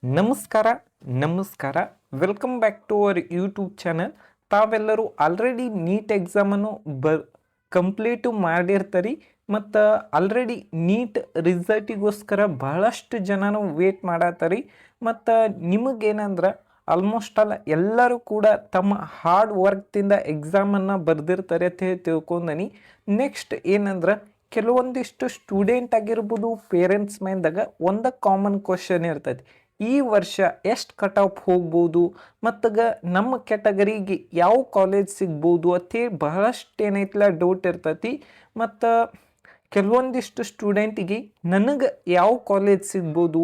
ನಮಸ್ಕಾರ ನಮಸ್ಕಾರ welcome back to our YouTube channel. ತಾವೆಲ್ಲರೂ ಆಲ್ರೆಡಿ ನೀಟ್ ಎಕ್ಸಾಮನ್ನು ಕಂಪ್ಲೀಟು ಮಾಡಿರ್ತೀರಿ ಮತ್ತು ಆಲ್ರೆಡಿ ನೀಟ್ ರಿಸಲ್ಟಿಗೋಸ್ಕರ ಬಹಳಷ್ಟು ಜನನು ವೇಟ್ ಮಾಡತ್ತಾರೆ. ಮತ್ತು ನಿಮಗೇನಂದ್ರೆ ಆಲ್ಮೋಸ್ಟ್ ಆಲ್ ಎಲ್ಲರೂ ಕೂಡ ತಮ್ಮ ಹಾರ್ಡ್ ವರ್ಕ್ದಿಂದ ಎಕ್ಸಾಮನ್ನು ಬರೆದಿರ್ತಾರೆ ಅಂತ ಹೇಳಿ ತಿಳ್ಕೊಂಡನಿ. ನೆಕ್ಸ್ಟ್ ಏನಂದ್ರೆ ಕೆಲವೊಂದಿಷ್ಟು ಸ್ಟೂಡೆಂಟ್ ಆಗಿರ್ಬೋದು, ಪೇರೆಂಟ್ಸ್ ಮೈಂದಾಗ ಒಂದು ಕಾಮನ್ ಕ್ವಶನ್ ಇರ್ತೈತಿ, ಈ ವರ್ಷ ಎಷ್ಟು ಕಟ್ ಆಫ್ ಹೋಗ್ಬೋದು ಮತ್ತಾಗ ನಮ್ಮ ಕ್ಯಾಟಗರಿಗೆ ಯಾವ ಕಾಲೇಜ್ ಸಿಗ್ಬೋದು ಅಂತೇಳಿ ಬಹಳಷ್ಟು ಏನೈತಲ್ಲ ಡೌಟ್ ಇರ್ತೈತಿ. ಮತ್ತು ಕೆಲವೊಂದಿಷ್ಟು ಸ್ಟೂಡೆಂಟಿಗೆ ನನಗೆ ಯಾವ ಕಾಲೇಜ್ ಸಿಗ್ಬೋದು,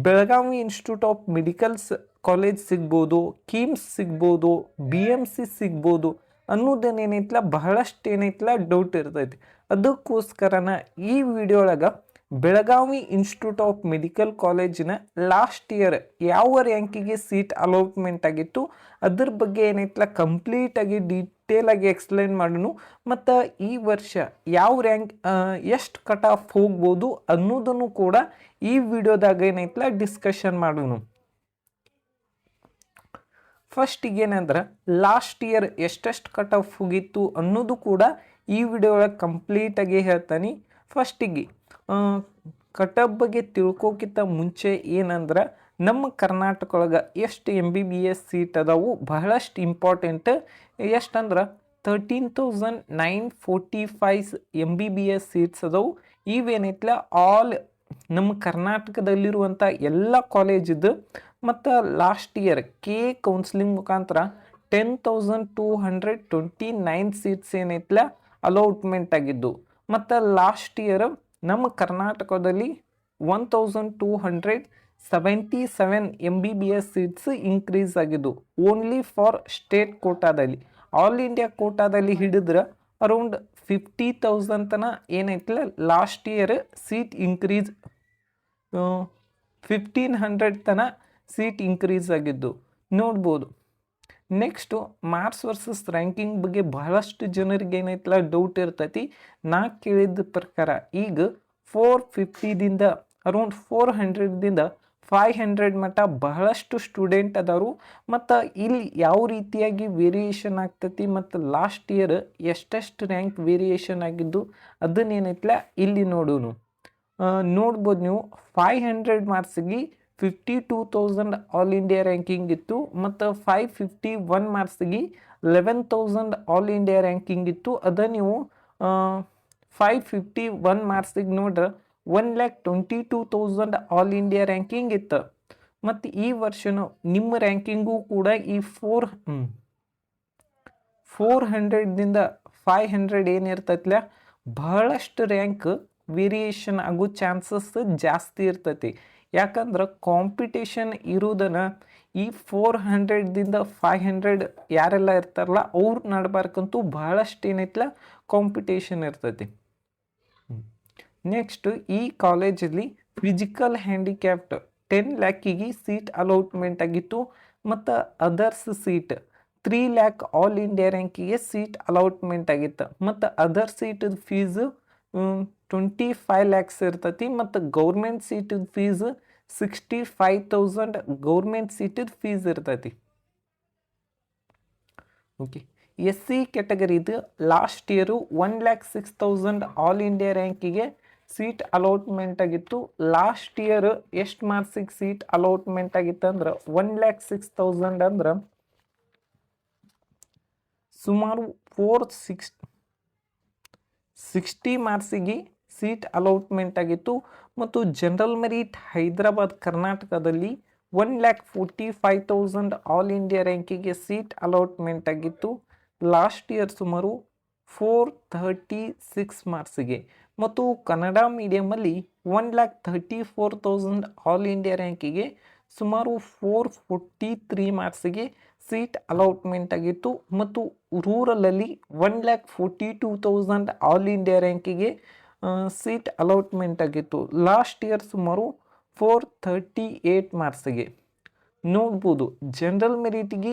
Belagavi institute of medicals college ಸಿಗ್ಬೋದು, ಕಿಮ್ಸ್ ಸಿಗ್ಬೋದು, BMC ಸಿಗ್ಬೋದು ಅನ್ನೋದನ್ನೇನೈತಲ್ಲ ಬಹಳಷ್ಟು ಏನೈತಲ್ಲ ಡೌಟ್ ಇರ್ತೈತಿ. ಅದಕ್ಕೋಸ್ಕರನ ಈ ವಿಡಿಯೋ ಒಳಗೆ ಬೆಳಗಾವಿ ಇನ್ಸ್ಟಿಟ್ಯೂಟ್ ಆಫ್ ಮೆಡಿಕಲ್ ಕಾಲೇಜಿನ ಲಾಸ್ಟ್ ಇಯರ್ ಯಾವ ರ್ಯಾಂಕಿಗೆ ಸೀಟ್ ಅಲಾಟ್ಮೆಂಟ್ ಆಗಿತ್ತು ಅದ್ರ ಬಗ್ಗೆ ಏನೈತಲ್ಲ ಕಂಪ್ಲೀಟಾಗಿ ಡೀಟೇಲಾಗಿ ಎಕ್ಸ್ಪ್ಲೈನ್ ಮಾಡೋಣ. ಮತ್ತು ಈ ವರ್ಷ ಯಾವ ರ್ಯಾಂಕ್ ಎಷ್ಟು ಕಟ್ ಆಫ್ ಹೋಗ್ಬೋದು ಅನ್ನೋದನ್ನು ಕೂಡ ಈ ವಿಡಿಯೋದಾಗ ಏನೈತಲ್ಲ ಡಿಸ್ಕಷನ್ ಮಾಡೋಣ. ಫಸ್ಟಿಗೆ ಏನಂದ್ರೆ ಲಾಸ್ಟ್ ಇಯರ್ ಎಷ್ಟೆಷ್ಟು ಕಟ್ ಆಫ್ ಹೋಗಿತ್ತು ಅನ್ನೋದು ಕೂಡ ಈ ವಿಡಿಯೋ ಒಳಗೆ ಕಂಪ್ಲೀಟಾಗಿ ಹೇಳ್ತಾನೆ. ಫಸ್ಟಿಗೆ ಕಟ್ ಆಫ್ ಬಗ್ಗೆ ತಿಳ್ಕೋಕ್ಕಿಂತ ಮುಂಚೆ ಏನಂದ್ರೆ ನಮ್ಮ ಕರ್ನಾಟಕ ಒಳಗೆ ಎಷ್ಟು MBBS ಸೀಟ್ ಅದಾವು ಬಹಳಷ್ಟು ಇಂಪಾರ್ಟೆಂಟ್. ಎಷ್ಟಂದ್ರೆ 13,945 MBBS ಸೀಟ್ಸ್ ಅದಾವು. ಇವೇನೈತಲ್ಲ ಆಲ್ ನಮ್ಮ ಕರ್ನಾಟಕದಲ್ಲಿರುವಂಥ ಎಲ್ಲ ಕಾಲೇಜಿದ್ದು. ಮತ್ತು ಲಾಸ್ಟ್ ಇಯರ್ ಕೌನ್ಸಿಲಿಂಗ್ ಮುಖಾಂತರ 10,229 ಸೀಟ್ಸ್ ಏನೈತಲ್ಲ ಅಲಾಟ್ಮೆಂಟ್ ಆಗಿದ್ದು. ಮತ್ತು ಲಾಸ್ಟ್ ಇಯರ್ ನಮ್ಮ ಕರ್ನಾಟಕದಲ್ಲಿ 1,277 MBBS ಸೀಟ್ಸ್ ಇನ್ಕ್ರೀಸ್ ಆಗಿದ್ದು ಓನ್ಲಿ ಫಾರ್ ಸ್ಟೇಟ್ ಕೋಟಾದಲ್ಲಿ. ಆಲ್ ಇಂಡಿಯಾ ಕೋಟಾದಲ್ಲಿ ಹಿಡಿದ್ರೆ ಅರೌಂಡ್ 50,000 ತನ ಏನೈತಲ್ಲ ಲಾಸ್ಟ್ ಇಯರ್ ಸೀಟ್ ಇನ್ಕ್ರೀಸ್ 1,500 ತನ ಸೀಟ್ ಇನ್ಕ್ರೀಸ್ ಆಗಿದ್ದು ನೋಡ್ಬೋದು. ನೆಕ್ಸ್ಟು ಮಾರ್ಕ್ಸ್ ವರ್ಸಸ್ ರ್ಯಾಂಕಿಂಗ್ ಬಗ್ಗೆ ಬಹಳಷ್ಟು ಜನರಿಗೆ ಏನೈತಲ್ಲ ಡೌಟ್ ಇರ್ತೈತಿ. ನಾ ಕೇಳಿದ ಪ್ರಕಾರ ಈಗ 450ದಿಂದ ಅರೌಂಡ್ 400ದಿಂದ 500 ಮಟ್ಟ ಬಹಳಷ್ಟು ಸ್ಟೂಡೆಂಟ್ ಅದಾರು. ಮತ್ತು ಇಲ್ಲಿ ಯಾವ ರೀತಿಯಾಗಿ ವೇರಿಯೇಷನ್ ಆಗ್ತೈತಿ ಮತ್ತು ಲಾಸ್ಟ್ ಇಯರ್ ಎಷ್ಟೆಷ್ಟು ರ್ಯಾಂಕ್ ವೇರಿಯೇಷನ್ ಆಗಿದ್ದು ಅದನ್ನೇನೈತಲ್ಲ ಇಲ್ಲಿ ನೋಡೋಣ. ನೋಡ್ಬೋದು ನೀವು 500 ಮಾರ್ಕ್ಸಿಗೆ 52,000 ಆಲ್ ಇಂಡಿಯಾ ರ್ಯಾಂಕಿಂಗ್ ಇತ್ತು. ಮತ್ತು 551 ಮಾರ್ಕ್ಸಿಗೆ 11,000 ಆಲ್ ಇಂಡಿಯಾ ರ್ಯಾಂಕಿಂಗ್ ಇತ್ತು. ಅದ ನೀವು 551 ಮಾರ್ಕ್ಸಿಗೆ ನೋಡ್ರೆ 1,22,000 ಆಲ್ ಇಂಡಿಯಾ ರ್ಯಾಂಕಿಂಗ್ ಇತ್ತು. ಮತ್ತು ಈ ವರ್ಷನೂ ನಿಮ್ಮ ರ್ಯಾಂಕಿಂಗು ಕೂಡ ಈ 400ದಿಂದ 500 ಏನಿರ್ತೈತಿಲ್ಲ ಬಹಳಷ್ಟು ರ್ಯಾಂಕ್ ವೇರಿಯೇಷನ್ ಆಗೋ ಚಾನ್ಸಸ್ ಜಾಸ್ತಿ ಇರ್ತೈತಿ. ಯಾಕಂದ್ರೆ ಕಾಂಪಿಟೇಷನ್ ಇರೋದನ್ನು ಈ 400ದಿಂದ 500 ಯಾರೆಲ್ಲ ಇರ್ತಾರಲ್ಲ ಅವ್ರು ನಡ್ಬಾರ್ಕಂತೂ ಬಹಳಷ್ಟು ಏನೈತಲ್ಲ ಕಾಂಪಿಟೇಷನ್ ಇರ್ತೈತಿ. ನೆಕ್ಸ್ಟ್ ಈ ಕಾಲೇಜಲ್ಲಿ ಫಿಸಿಕಲ್ ಹ್ಯಾಂಡಿಕ್ಯಾಪ್ಟ್ 10 ಲ್ಯಾಕಿಗೆ ಸೀಟ್ ಅಲಾಟ್ಮೆಂಟ್ ಆಗಿತ್ತು. ಮತ್ತು others seat 3 lakh all India ರ್ಯಾಂಕಿಗೆ ಸೀಟ್ ಅಲಾಟ್ಮೆಂಟ್ ಆಗಿತ್ತು. ಮತ್ತು ಅದರ್ ಸೀಟದ ಫೀಸು 25 ಲ್ಯಾಕ್ಸ್ ಇರ್ತೈತಿ. ಮತ್ತು ಗೌರ್ಮೆಂಟ್ ಸೀಟದ ಫೀಸ್ 65,000 ಗೌರ್ಮೆಂಟ್ ಸೀಟದ ಫೀಸ್ ಇರ್ತೈತಿ. ಓಕೆ, SC ಕ್ಯಾಟಗರಿದು ಲಾಸ್ಟ್ ಇಯರು 1,06,000 ಆಲ್ ಇಂಡಿಯಾ ರ್ಯಾಂಕಿಗೆ ಸೀಟ್ ಅಲಾಟ್ಮೆಂಟ್ ಆಗಿತ್ತು. ಲಾಸ್ಟ್ ಇಯರ್ ಎಷ್ಟು ಮಾರ್ಕ್ಸಿಗೆ ಸೀಟ್ ಅಲಾಟ್ಮೆಂಟ್ ಆಗಿತ್ತು ಅಂದ್ರೆ 1,06,000 ಅಂದ್ರೆ ಸುಮಾರು 460 ಮಾರ್ಕ್ಸಿಗೆ ಸೀಟ್ ಅಲಾಟ್ಮೆಂಟ್ ಆಗಿತ್ತು. ಮತ್ತು ಜನರಲ್ ಮೆರಿಟ್ ಹೈದರಾಬಾದ್ ಕರ್ನಾಟಕದಲ್ಲಿ 1,45,000 ಆಲ್ ಇಂಡಿಯಾ ರ್ಯಾಂಕಿಗೆ ಸೀಟ್ ಅಲಾಟ್ಮೆಂಟ್ ಆಗಿತ್ತು. ಲಾಸ್ಟ್ ಇಯರ್ ಸುಮಾರು 436 ಮಾರ್ಕ್ಸಿಗೆ. ಮತ್ತು ಕನ್ನಡ ಮೀಡಿಯಮಲ್ಲಿ 1,34,000 ಆಲ್ ಇಂಡಿಯಾ ರ್ಯಾಂಕಿಗೆ ಸುಮಾರು 443 ಮಾರ್ಕ್ಸಿಗೆ ಸೀಟ್ ಅಲಾಟ್ಮೆಂಟ್ ಆಗಿತ್ತು. ಮತ್ತು ರೂರಲಲ್ಲಿ 1,42,000 ಆಲ್ ಇಂಡಿಯಾ ರ್ಯಾಂಕಿಗೆ ಸೀಟ್ ಅಲಾಟ್ಮೆಂಟ್ ಆಗಿತ್ತು. ಲಾಸ್ಟ್ ಇಯರ್ ಸುಮಾರು 438 ಮಾರ್ಕ್ಸಿಗೆ. ನೋಡ್ಬೋದು ಜನರಲ್ ಮೆರಿಟಿಗೆ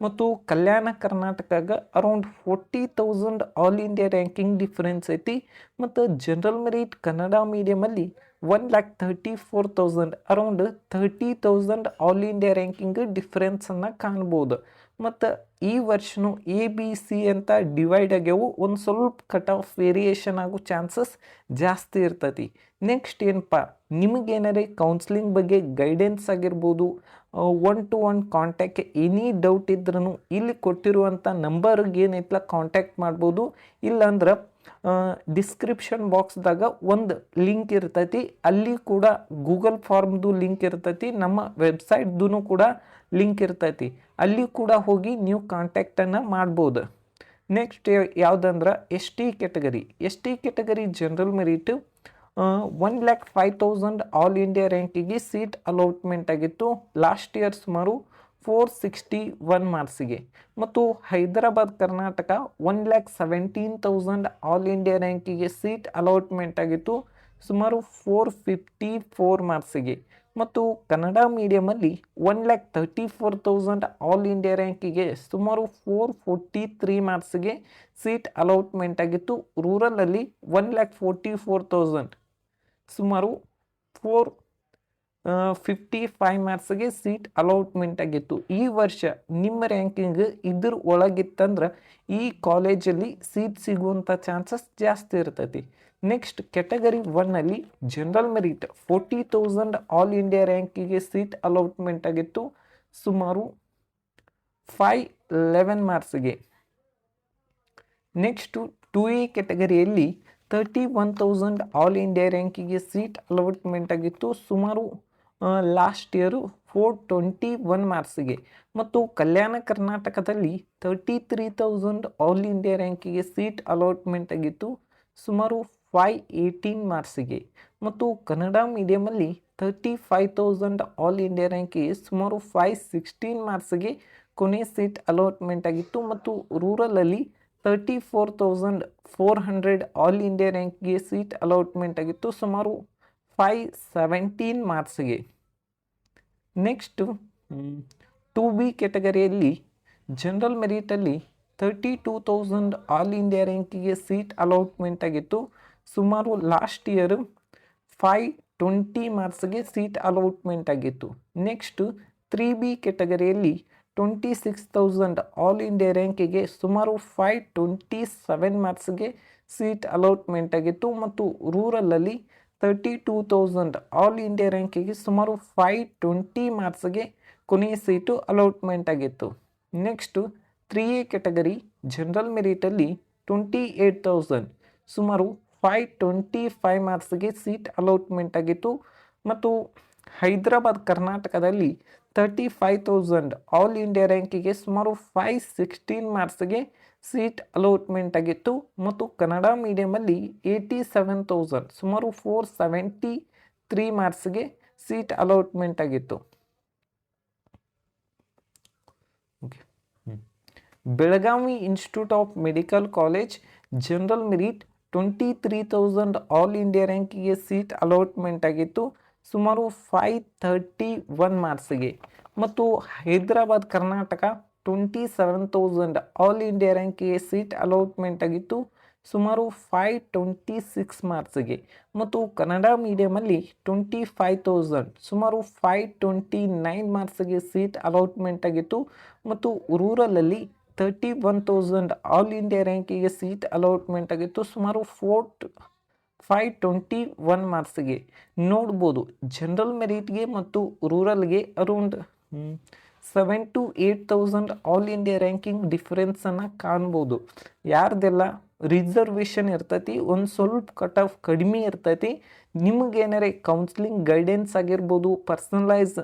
ಮತ್ತು ಕಲ್ಯಾಣ ಕರ್ನಾಟಕಗ around 40,000 all India ranking difference ಐತಿ. ಮತ್ತು ಜನರಲ್ ಮೆರಿಟ್ ಕನ್ನಡ ಮೀಡಿಯಮಲ್ಲಿ 1,34,000 ಅರೌಂಡ್ 30,000 ಆಲ್ ಇಂಡಿಯಾ ರ್ಯಾಂಕಿಂಗ್ ಡಿಫ್ರೆನ್ಸನ್ನು ಕಾಣ್ಬೋದು. ಮತ್ತು ಈ ವರ್ಷನೂ ABC ಅಂತ ಡಿವೈಡ್ ಆಗ್ಯಾವು, ಒಂದು ಸ್ವಲ್ಪ ಕಟ್ ಆಫ್ ವೇರಿಯೇಷನ್ ಆಗೋ ಚಾನ್ಸಸ್ ಜಾಸ್ತಿ ಇರ್ತೈತಿ. ನೆಕ್ಸ್ಟ್ ಏನಪ್ಪ, ನಿಮಗೇನಾರೇ ಕೌನ್ಸ್ಲಿಂಗ್ ಬಗ್ಗೆ ಗೈಡೆನ್ಸ್ ಆಗಿರ್ಬೋದು, 1-to-1 ಕಾಂಟ್ಯಾಕ್ಟ್ ಎನಿ ಡೌಟ್ ಇದ್ರೂ ಇಲ್ಲಿ ಕೊಟ್ಟಿರುವಂಥ ನಂಬರ್ಗೆ ಏನೈತಲ್ಲ ಕಾಂಟ್ಯಾಕ್ಟ್ ಮಾಡ್ಬೋದು. ಇಲ್ಲಾಂದ್ರೆ ಡಿಸ್ಕ್ರಿಪ್ಷನ್ ಬಾಕ್ಸ್ದಾಗ ಒಂದು ಲಿಂಕ್ ಇರ್ತೈತಿ, ಅಲ್ಲಿ ಕೂಡ ಗೂಗಲ್ ಫಾರ್ಮ್ದು ಲಿಂಕ್ ಇರ್ತೈತಿ, ನಮ್ಮ ವೆಬ್ಸೈಟ್ದು ಕೂಡ ಲಿಂಕ್ ಇರ್ತೈತಿ, ಅಲ್ಲಿ ಕೂಡ ಹೋಗಿ ನೀವು ಕಾಂಟ್ಯಾಕ್ಟನ್ನು ಮಾಡ್ಬೋದು. ನೆಕ್ಸ್ಟ್ ಯಾವುದಂದ್ರೆ ST category general merit 1,05,000 all India ರ್ಯಾಂಕಿಗೆ ಸೀಟ್ ಅಲಾಟ್ಮೆಂಟ್ ಆಗಿತ್ತು ಲಾಸ್ಟ್ ಇಯರ್ ಸುಮಾರು 461 ಮಾರ್ಕ್ಸಿಗೆ. ಮತ್ತು ಹೈದರಾಬಾದ್ ಕರ್ನಾಟಕ 1,17,000 ಆಲ್ ಇಂಡಿಯಾ ರ್ಯಾಂಕಿಗೆ ಸೀಟ್ ಅಲಾಟ್ಮೆಂಟ್ ಆಗಿತ್ತು ಸುಮಾರು 454 ಮಾರ್ಕ್ಸಿಗೆ. ಮತ್ತು ಕನ್ನಡ ಮೀಡಿಯಮಲ್ಲಿ 1,34,000 ಆಲ್ ಇಂಡಿಯಾ ರ್ಯಾಂಕಿಗೆ ಸುಮಾರು 443 ಮಾರ್ಕ್ಸಿಗೆ ಸೀಟ್ ಅಲಾಟ್ಮೆಂಟ್ ಆಗಿತ್ತು. ರೂರಲಲ್ಲಿ 1,44,000 ಸುಮಾರು 455 ಮಾರ್ಕ್ಸ್ಗೆ ಸೀಟ್ ಅಲಾಟ್ಮೆಂಟ್ ಆಗಿತ್ತು. ಈ ವರ್ಷ ನಿಮ್ಮ ರ್ಯಾಂಕಿಂಗ್ ಇದ್ರ ಒಳಗಿತ್ತಂದ್ರೆ ಈ ಕಾಲೇಜಲ್ಲಿ ಸೀಟ್ ಸಿಗುವಂಥ ಚಾನ್ಸಸ್ ಜಾಸ್ತಿ ಇರ್ತೈತಿ. ನೆಕ್ಸ್ಟ್ ಕ್ಯಾಟಗರಿ 1ನಲ್ಲಿ ಜನರಲ್ ಮೆರಿಟ್ 40,000 ಆಲ್ ಇಂಡಿಯಾ ರ್ಯಾಂಕಿಗೆ ಸೀಟ್ ಅಲಾಟ್ಮೆಂಟ್ ಆಗಿತ್ತು ಸುಮಾರು 511 ಮಾರ್ಕ್ಸ್ಗೆ. ನೆಕ್ಸ್ಟು 2A ಕ್ಯಾಟಗರಿಯಲ್ಲಿ 31,000 ಆಲ್ ಇಂಡಿಯಾ ರ್ಯಾಂಕಿಗೆ ಸೀಟ್ ಅಲಾಟ್ಮೆಂಟ್ ಆಗಿತ್ತು ಸುಮಾರು ಲಾಸ್ಟ್ ಇಯರು 421 ಮಾರ್ಕ್ಸಿಗೆ. ಮತ್ತು ಕಲ್ಯಾಣ ಕರ್ನಾಟಕದಲ್ಲಿ 33,000 ಆಲ್ ಇಂಡಿಯಾ ರ್ಯಾಂಕಿಗೆ ಸೀಟ್ ಅಲಾಟ್ಮೆಂಟ್ ಆಗಿತ್ತು ಸುಮಾರು 518 ಮಾರ್ಕ್ಸಿಗೆ. ಮತ್ತು ಕನ್ನಡ ಮೀಡಿಯಮಲ್ಲಿ 35,000 ಆಲ್ ಇಂಡಿಯಾ ರ್ಯಾಂಕಿಗೆ ಸುಮಾರು 516 ಮಾರ್ಕ್ಸಿಗೆ ಕೊನೆ ಸೀಟ್ ಅಲಾಟ್ಮೆಂಟ್ ಆಗಿತ್ತು. ಮತ್ತು ರೂರಲಲ್ಲಿ 34,400 ಆಲ್ ಇಂಡಿಯಾ ರ್ಯಾಂಕಿಗೆ ಸೀಟ್ ಅಲಾಟ್ಮೆಂಟ್ ಆಗಿತ್ತು ಸುಮಾರು 517 ಮಾರ್ಕ್ಸಿಗೆ. ನೆಕ್ಸ್ಟು 2B ಕ್ಯಾಟಗರಿಯಲ್ಲಿ ಜನರಲ್ ಮೆರಿಟಲ್ಲಿ 32,000 ಆಲ್ ಇಂಡಿಯಾ ರ್ಯಾಂಕಿಗೆ ಸೀಟ್ ಅಲಾಟ್ಮೆಂಟ್ ಆಗಿತ್ತು ಸುಮಾರು ಲಾಸ್ಟ್ ಇಯರ್ 520 ಮಾರ್ಕ್ಸ್ಗೆ ಸೀಟ್ ಅಲಾಟ್ಮೆಂಟ್ ಆಗಿತ್ತು. ನೆಕ್ಸ್ಟು 3B ಕ್ಯಾಟಗರಿಯಲ್ಲಿ 26,000 ಆಲ್ ಇಂಡಿಯಾ ರ್ಯಾಂಕಿಗೆ ಸುಮಾರು 527 ಮಾರ್ಕ್ಸ್ಗೆ ಸೀಟ್ ಅಲಾಟ್ಮೆಂಟ್ ಆಗಿತ್ತು. ಮತ್ತು ರೂರಲಲ್ಲಿ 32,000 ಆಲ್ ಇಂಡಿಯಾ ರ್ಯಾಂಕಿಗೆ ಸುಮಾರು 520 ಮಾರ್ಕ್ಸ್ಗೆ ಕೊನೆಯ ಸೀಟು ಅಲಾಟ್ಮೆಂಟ್ ಆಗಿತ್ತು. ನೆಕ್ಸ್ಟು 3A ಕ್ಯಾಟಗರಿ ಜನರಲ್ ಮೆರಿಟಲ್ಲಿ 28,000 ಸುಮಾರು 525 ಮಾರ್ಕ್ಸ್ಗೆ ಸೀಟ್ ಅಲಾಟ್ಮೆಂಟ್ ಆಗಿತ್ತು. ಮತ್ತು ಹೈದರಾಬಾದ್ ಕರ್ನಾಟಕದಲ್ಲಿ 35,000 ಆಲ್ ಇಂಡಿಯಾ ರ್ಯಾಂಕಿಗೆ ಸುಮಾರು 516 ಮಾರ್ಕ್ಸ್ಗೆ ಸೀಟ್ ಅಲಾಟ್ಮೆಂಟ್ ಆಗಿತ್ತು. ಮತ್ತು ಕನ್ನಡ ಮೀಡಿಯಮಲ್ಲಿ 87,000 ಸುಮಾರು 473 ಮಾರ್ಕ್ಸ್ಗೆ ಸೀಟ್ ಅಲಾಟ್ಮೆಂಟ್ ಆಗಿತ್ತು. Belagavi institute of medical college general merit 23,000 all India ರ್ಯಾಂಕಿಗೆ ಸೀಟ್ ಅಲಾಟ್ಮೆಂಟ್ ಆಗಿತ್ತು ಸುಮಾರು 531 ಮಾರ್ಕ್ಸ್ಗೆ. ಮತ್ತು ಹೈದರಾಬಾದ್ ಕರ್ನಾಟಕ 27,000 ಆಲ್ ಇಂಡಿಯಾ ರ್ಯಾಂಕಿಗೆ ಸೀಟ್ ಅಲಾಟ್ಮೆಂಟ್ ಆಗಿತ್ತು ಸುಮಾರು 526 ಮಾರ್ಕ್ಸ್ಗೆ. ಮತ್ತು ಕನ್ನಡ ಮೀಡಿಯಮಲ್ಲಿ 25,000 ಸುಮಾರು 529 ಮಾರ್ಕ್ಸ್ಗೆ ಸೀಟ್ ಅಲಾಟ್ಮೆಂಟ್ ಆಗಿತ್ತು. ಮತ್ತು ರೂರಲಲ್ಲಿ 31,000 ಆಲ್ ಇಂಡಿಯಾ ರ್ಯಾಂಕಿಗೆ ಸೀಟ್ ಅಲಾಟ್ಮೆಂಟ್ ಆಗಿತ್ತು ಸುಮಾರು 521 ಮಾರ್ಕ್ಸ್ಗೆ. ನೋಡ್ಬೋದು ಜನರಲ್ ಮೆರಿಟ್ಗೆ ಮತ್ತು ರೂರಲ್ಗೆ around 7,000 to 8,000 all India ranking ಡಿಫ್ರೆನ್ಸನ್ನು ಕಾಣ್ಬೋದು. ಯಾರ್ದೆಲ್ಲ ರಿಸರ್ವೇಷನ್ ಇರ್ತೈತಿ, ಒಂದು ಸ್ವಲ್ಪ ಕಟ್ ಆಫ್ ಕಡಿಮೆ ಇರ್ತೈತಿ, ನಿಮಗೇನಾರೇ ಕೌನ್ಸ್ಲಿಂಗ್ ಗೈಡೆನ್ಸ್ ಆಗಿರ್ಬೋದು, ಪರ್ಸನಲೈಸ್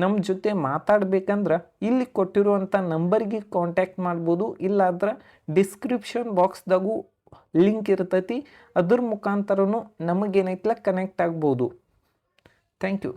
ನಮ್ಮ ಜೊತೆ ಮಾತಾಡ್ಬೇಕಂದ್ರೆ ಇಲ್ಲಿ ಕೊಟ್ಟಿರುವಂಥ ನಂಬರ್ಗೆ ಕಾಂಟ್ಯಾಕ್ಟ್ ಮಾಡ್ಬೋದು. ಇಲ್ಲಾಂದ್ರೆ ಡಿಸ್ಕ್ರಿಪ್ಷನ್ ಬಾಕ್ಸ್ದಾಗೂ ಲಿಂಕ್ ಇರ್ತೈತಿ, ಅದ್ರ ಮುಖಾಂತರನೂ ನಮಗೇನೈತಲ್ಲ ಕನೆಕ್ಟ್ ಆಗ್ಬೋದು. Thank you.